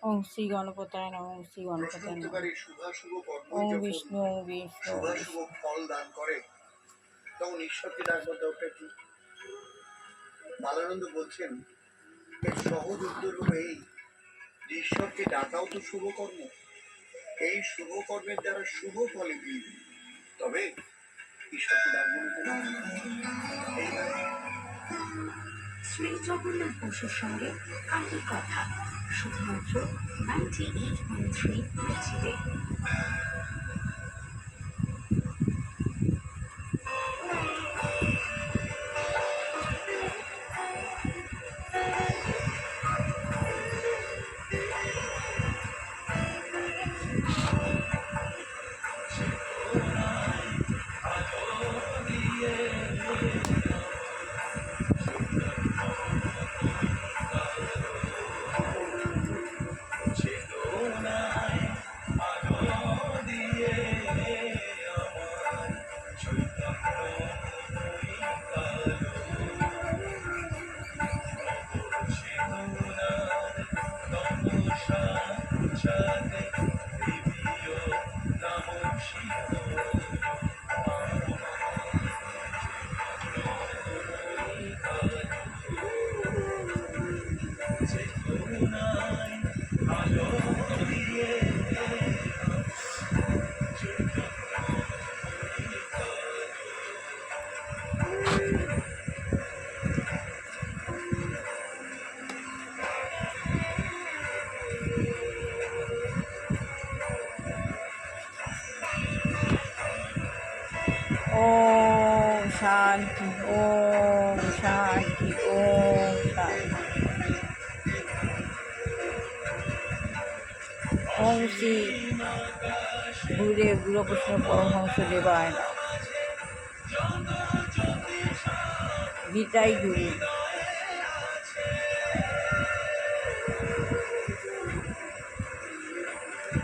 ওম শ্রী গণপতায় নমঃ, ওম শ্রী গণপতায় নমঃ। শুভাশুভ কর্ম ওম যখন বিষ্ণু, ওম বিষ্ণু, ওম শুভাশুভ বিষ্ণু। ফল দান করে, তখন ঈশ্বরকে ডাকবার দরকার কি? বালানন্দ বলছেন, এর সহজ উত্তর হলো এই যে ঈশ্বরকে ডাকাও তো শুভ কর্ম। এই শুভ কর্মের দ্বারা শুভ ফলে মিলবে, তবে ঈশ্বরকে ডাকবো না কেন? শ্রী জগন্নাথ বসুর সঙ্গে কালী কথা, শুধুমাত্র 98.3 ম্যাচিতে। ওম শান্তি, ওম শান্তি, ওম শান্তি। ওম শ্রী গুরুদেব গুরুকৃষ্ণ পরমহংস দেবায় নমঃ। গীতাই গুরু।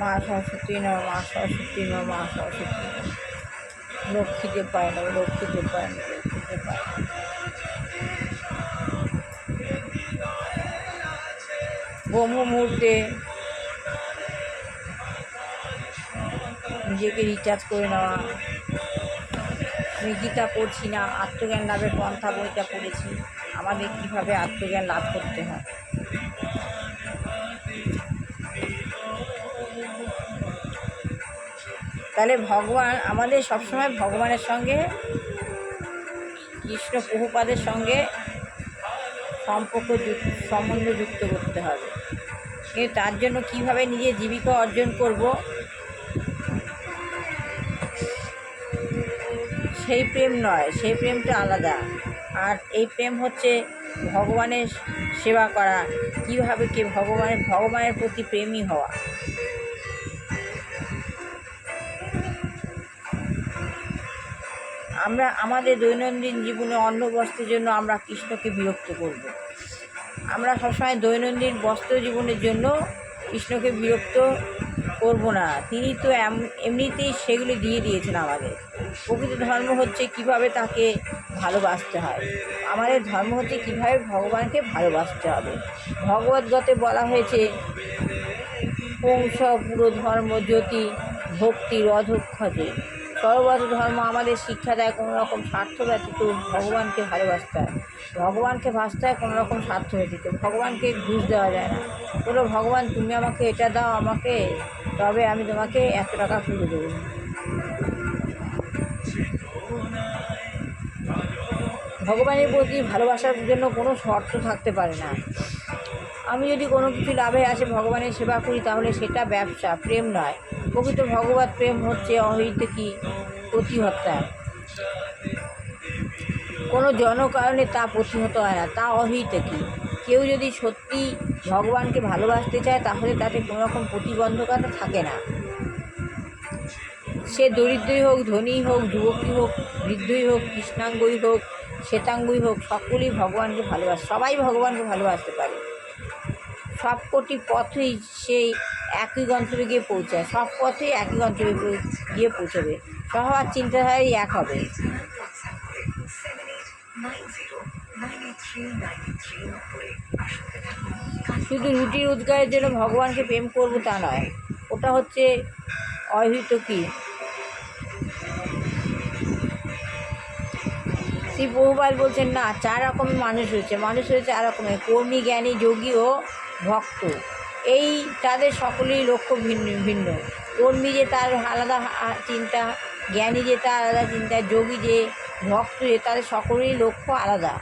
মা সরস্বতী নমঃ, মা সরস্বতী নমঃ, মা সরস্বতী নমঃ। লক্ষ্মীতে পায় না, লক্ষ্মীতে পায় না, লক্ষ্মীতে পায় না। ব্রহ্ম মুহূর্তে নিজেকে রিচার্জ করে নেওয়া। আমি গীতা পড়ছি না, আত্মজ্ঞান লাভের পন্থা বইটা পড়েছি, আমাদের কীভাবে আত্মজ্ঞান লাভ করতে হয়। তাহলে ভগবান আমাদের সবসময় ভগবানের সঙ্গে, কৃষ্ণ প্রভুপাদের সঙ্গে সম্বন্ধ যুক্ত করতে হবে। কিন্তু তার জন্য কিভাবে নিজের জীবিকা অর্জন করব, সেই প্রেম নয়, সেই প্রেমটা আলাদা। আর এই প্রেম হচ্ছে ভগবানের সেবা করা, কীভাবে কি ভগবানের প্রতি প্রেমী হওয়া। আমরা আমাদের দৈনন্দিন জীবনে অন্ন বস্ত্রের জন্য আমরা কৃষ্ণকে বিরক্ত করব। আমরা সবসময় দৈনন্দিন বস্ত্র জীবনের জন্য কৃষ্ণকে বিরক্ত করব না। তিনি তো এমনিতেই সেগুলি দিয়ে দিয়েছেন আমাদের। প্রকৃত ধর্ম হচ্ছে কিভাবে তাকে ভালোবাসতে হয়। আমাদের ধর্ম হচ্ছে কীভাবে ভগবানকে ভালোবাসতে হবে। ভগবদ্গীতাতে বলা হয়েছে, পুংস পুরো ধর্ম জ্যোতি ভক্তির অধক্ষতে। সর্বত ধর্ম আমাদের শিক্ষা দেয় কোনো রকম স্বার্থ ব্যতীত ভগবানকে ভালোবাসতে হয়। ভগবানকে ভাসতে হয় কোনো রকম স্বার্থ ব্যতীত। ভগবানকে ঘুষ দেওয়া যায় না। বলো ভগবান তুমি আমাকে এটা দাও, আমাকে তবে আমি তোমাকে এত টাকা পুজো দেবো। ভগবানের প্রতি ভালোবাসার জন্য কোনো শর্ত থাকতে পারে না। আমি যদি কোনো কিছু লাভে আসে ভগবানের সেবা করি, তাহলে সেটা ব্যবসা, প্রেম নয়। প্রকৃত ভগবত প্রেম হচ্ছে অহৈতুকী প্রতিহত্যা। কোনো জনকারণে তা প্রতিহত হয় না, তা অহৈতুকী। কেউ যদি সত্যি ভগবানকে ভালোবাসতে চায়, তাহলে তাতে কোনো রকম প্রতিবন্ধকতা থাকে না। সে দরিদ্রই হোক, ধনী হোক, যুবকই হোক, বৃদ্ধই হোক, কৃষ্ণাঙ্গই হোক, শ্বেতাঙ্গই হোক, সকলেই ভগবানকে ভালোবাসে। সবাই ভগবানকে ভালোবাসতে পারে। সব কটি পথেই সেই একই গন্তব্যে গিয়ে পৌঁছায়। সব পথেই একই গন্তব্যে গিয়ে পৌঁছবে। সবার চিন্তাধারাই এক হবে। আসতে থাকুন। শুধু রুটি রোজগারের জন্য ভগবানকে প্রেম করবো তা নয়, ওটা হচ্ছে অহেতুকী। শ্রী বহুপাল বলছেন না, 4 রকমের মানুষ হয়েছে 4 রকমের: কর্মী, জ্ঞানী, যোগী ও ভক্ত। এই তাদের সকলেই লক্ষ্য ভিন্ন ভিন্ন। কর্মী যে তার আলাদা চিন্তা, জ্ঞানী যে তার আলাদা চিন্তা, যোগী যে, ভক্ত যে, তাদের সকলেরই লক্ষ্য আলাদা।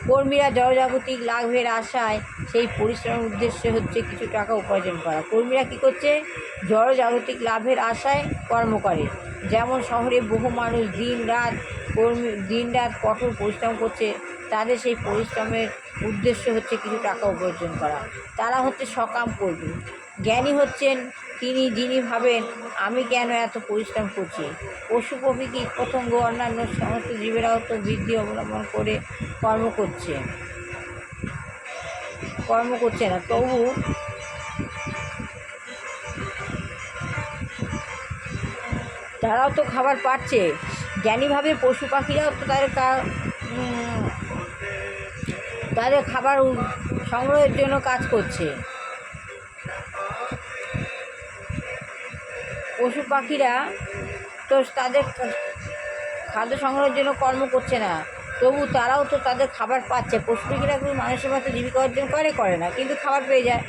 কর্মীরা জড়জাগতিক লাভের আশায় সেই পরিশ্রমের উদ্দেশ্য হচ্ছে কিছু টাকা উপার্জন করা। কর্মীরা কী করছে? জড়জাগতিক লাভের আশায় কর্ম করে। যেমন শহরে বহু মানুষ দিনরাত কঠোর পরিশ্রম করছে, তাদের সেই পরিশ্রমের উদ্দেশ্য হচ্ছে কিছু টাকা উপার্জন করা। তারা হচ্ছে সকাম কর্মী। জ্ঞানী হচ্ছেন যিনি ভাবেন আমি কেন এত পরিশ্রম করছি। পশু পক্ষী কীট পতঙ্গ অন্যান্য সমস্ত জীবেরাও তো বৃদ্ধি অবলম্বন করে কর্ম করছে না, তবু তারাও তো খাবার পাচ্ছে। জ্ঞানীভাবে পশু পাখিরাও তো তাদের খাবার সংগ্রহের জন্য কাজ করছে। পশু পাখিরা তো তাদের খাদ্য সংগ্রহের জন্য কর্ম করছে না, তবু তারাও তো তাদের খাবার পাচ্ছে। পশু পাখিরা কিন্তু মানুষের মতো জীবিকা অর্জন করে না, কিন্তু খাবার পেয়ে যায়।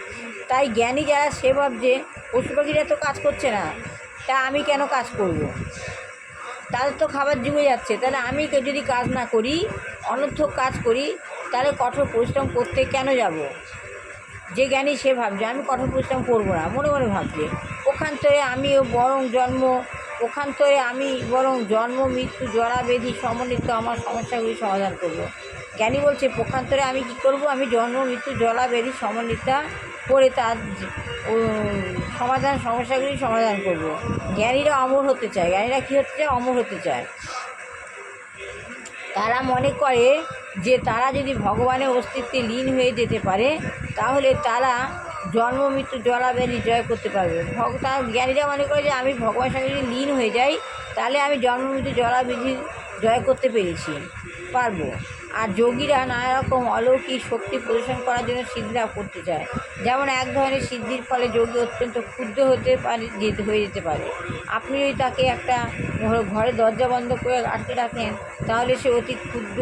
তাই জ্ঞানী যারা সে ভাবছে পশু পাখিরা তো কাজ করছে না, তা আমি কেন কাজ করব? তাদের তো খাবার জুগে যাচ্ছে, তাহলে আমি যদি কাজ না করি, অনর্থক কাজ করি, তাহলে কঠোর পরিশ্রম করতে কেন যাব? যে জ্ঞানী সে ভাবছে আমি কঠোর পরিশ্রম করবো না, মনে মনে ভাবছে পক্ষান্তরে আমি বরং জন্ম মৃত্যু জরা ব্যাধি সমন্বিত আমার সমস্যাগুলি সমাধান করব। জ্ঞানী বলছে পক্ষান্তরে আমি কী করব? আমি জন্ম মৃত্যু জরা ব্যাধি সমন্বিতা করে তার সমস্যাগুলি সমাধান করব। জ্ঞানীরা অমর হতে চায়। জ্ঞানীরা কী হতে চায়? অমর হতে চায়। তারা মনে করে যে তারা যদি ভগবানের অস্তিত্বে লীন হয়ে যেতে পারে, তাহলে তারা জন্ম মৃত্যু জরা ব্যাধি জয় করতে পারবে। জ্ঞানীরা মনে করে যে আমি ভগবানের সঙ্গে যদি লীন হয়ে যাই, তাহলে আমি জন্ম মৃত্যু জরা ব্যাধি জয় করতে পারবো। আর যোগীরা নানা রকম অলৌকিক শক্তি প্রদর্শন করার জন্য সিদ্ধি লাভ করতে চায়। যেমন এক ধরনের সিদ্ধির ফলে যোগী অত্যন্ত ক্ষুদ্র হয়ে যেতে পারে। আপনি যদি তাকে একটা ঘরে দরজা বন্ধ করে আটকে রাখেন, তাহলে সে অতি ক্ষুদ্র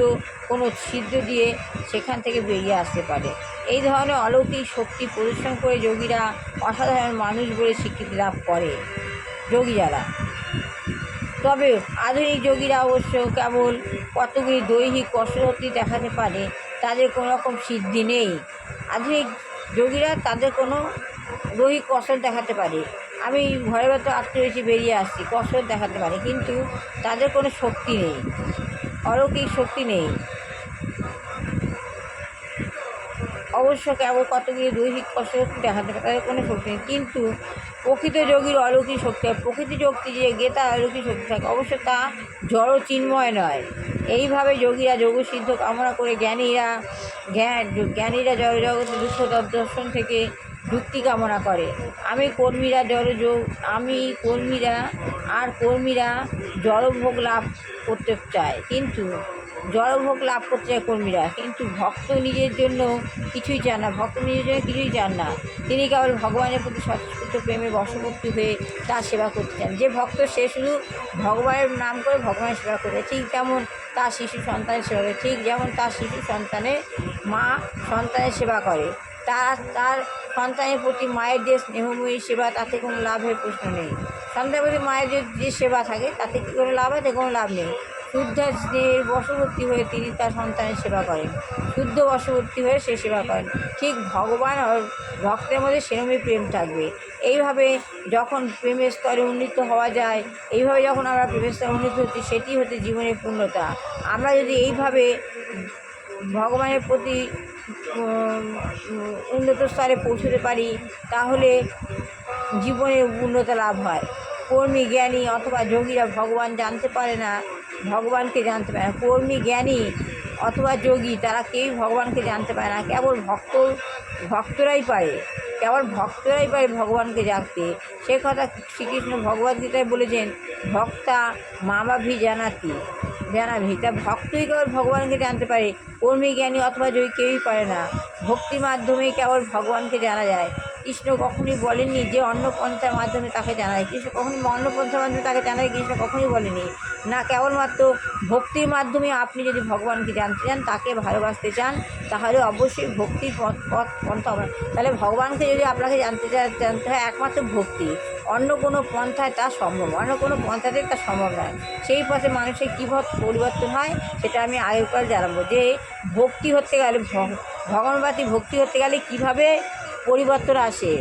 কোনো ছিদ্র দিয়ে সেখান থেকে বেরিয়ে আসতে পারে। এই ধরনের অলৌকিক শক্তি প্রদর্শন করে যোগীরা অসাধারণ মানুষ বলে স্বীকৃতি লাভ করে যোগী যারা। তবে আধুনিক যোগীরা অবশ্য কেবল কতগুলি দৈহিক কসরতই দেখাতে পারে, তাদের কোনো রকম সিদ্ধি নেই। আধুনিক যোগীরা তাদের কোনো দৈহিক কসরত দেখাতে পারে, আমি ঘরের ভেতর আটকে রয়েছি বেরিয়ে আসছি, কসরত দেখাতে পারে, কিন্তু তাদের কোনো শক্তি নেই, অলৌকিক শক্তি নেই। অবশ্য কেবল কতগুলি দৈহিক কসরত দেখাতে পারে, তাদের কোনো শক্তি নেই। কিন্তু প্রকৃত যোগীর অলৌকিক শক্তি হয়। প্রকৃতি শক্তি যে গেতা অলৌকিক শক্তি থাকে, অবশ্য তা জড় চিন্ময় নয়। এইভাবে যোগীরা যোগসিদ্ধ কামনা করে জ্ঞানীরা জড়জগতের দুঃখ দর্শন থেকে যুক্তি কামনা করে। কর্মীরা জড়ভোগ লাভ করতে চায়, কিন্তু কর্মীরা, কিন্তু ভক্ত নিজের জন্য কিছুই চান না। তিনি কেবল ভগবানের প্রতি স্বতঃস্ফূর্ত প্রেমে বশবর্তী হয়ে তার সেবা করতে চান। যে ভক্ত সে শুধু ভগবানের নাম করে ভগবানের সেবা করবে, ঠিক যেমন তার শিশু সন্তানের সেবা করে, ঠিক যেমন তার শিশু সন্তানের মা সন্তানের সেবা করে। তার সন্তানের প্রতি মায়ের যে স্নেহময়ী সেবা, তাতে কোনো লাভের প্রশ্ন নেই। সন্তানের প্রতি মায়ের যে সেবা থাকে, তাতে কি কোনো লাভ আছে? কোনো লাভ নেই। শুদ্ধ স্নেহের বশবর্তী হয়ে তিনি তার সন্তানের সেবা করেন, শুদ্ধ বশবর্তী হয়ে সে সেবা করেন। ঠিক ভগবান আর ভক্তের মধ্যে সেরকমই প্রেম থাকবে। এইভাবে যখন প্রেমের স্তরে উন্নীত হওয়া যায়, এইভাবে যখন আমরা প্রেমের স্তরে উন্নীত হচ্ছি, সেটি হচ্ছে জীবনের পূর্ণতা। আমরা যদি এইভাবে ভগবানের প্রতি উন্নত স্তরে পৌঁছতে পারি, তাহলে জীবনের উন্নতি লাভ হয়। কর্মী, জ্ঞানী অথবা যোগীরা ভগবানকে জানতে পারে না। কর্মী, জ্ঞানী অথবা যোগী তারা কেউই ভগবানকে জানতে পারে না। কেবল ভক্তরাই পারে ভগবানকে জানতে। সে কথা শ্রীকৃষ্ণ ভগবদ্গীতায় বলেছেন, ভক্তা মামাভি জানাতি। জানাবি। তা ভক্তই কেবল ভগবানকে জানতে পারে, কর্মী জ্ঞানী অথবা জয়ী কেউই পারে না। ভক্তির মাধ্যমেই কেবল ভগবানকে জানা যায়। কৃষ্ণ কখনই বলেননি যে অন্য পন্থার মাধ্যমে তাকে জানায়। কৃষ্ণ কখনই অন্য পন্থার মাধ্যমে তাকে জানায়, কৃষ্ণ কখনই বলেনি। না, কেবলমাত্র ভক্তির মাধ্যমে আপনি যদি ভগবানকে জানতে চান, তাকে ভালোবাসতে চান, তাহলে অবশ্যই ভক্তির পন্থা হবে। তাহলে ভগবানকে যদি আপনাকে জানতে হয় একমাত্র ভক্তি, অন্য কোনো পন্থায় তা সম্ভব, অন্য কোনো পন্থাতে তা সম্ভব নয়। সেই পথে মানুষের কীভাবে পরিবর্তন হয় সেটা আমি আগেরকাল জানাবো, যে ভক্তি হতে গেলে ভগবানবাদী ভক্তি হতে গেলে কীভাবে পরিবর্তন আসে।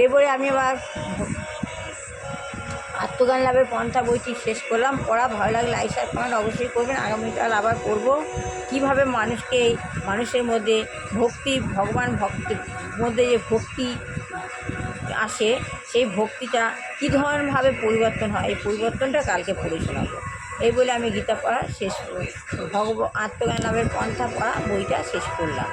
এরপরে আমি আবার আত্মজ্ঞান লাভের পন্থা বইটি শেষ করলাম। পড়া ভালো লাগলে লাইক শেয়ার কমেন্ট অবশ্যই করবেন। আগামীকাল আবার করব কীভাবে মানুষের মধ্যে ভক্তি, ভগবান ভক্তের মধ্যে যে ভক্তি আসে, সেই ভক্তিটা কী ধরনভাবে পরিবর্তন হয়, এই পরিবর্তনটা কালকে পড়ে শোনাবো। এই বলে আমি গীতা পড়া শেষ করব, আত্মজ্ঞান লাভের পন্থা পড়া বইটা শেষ করলাম।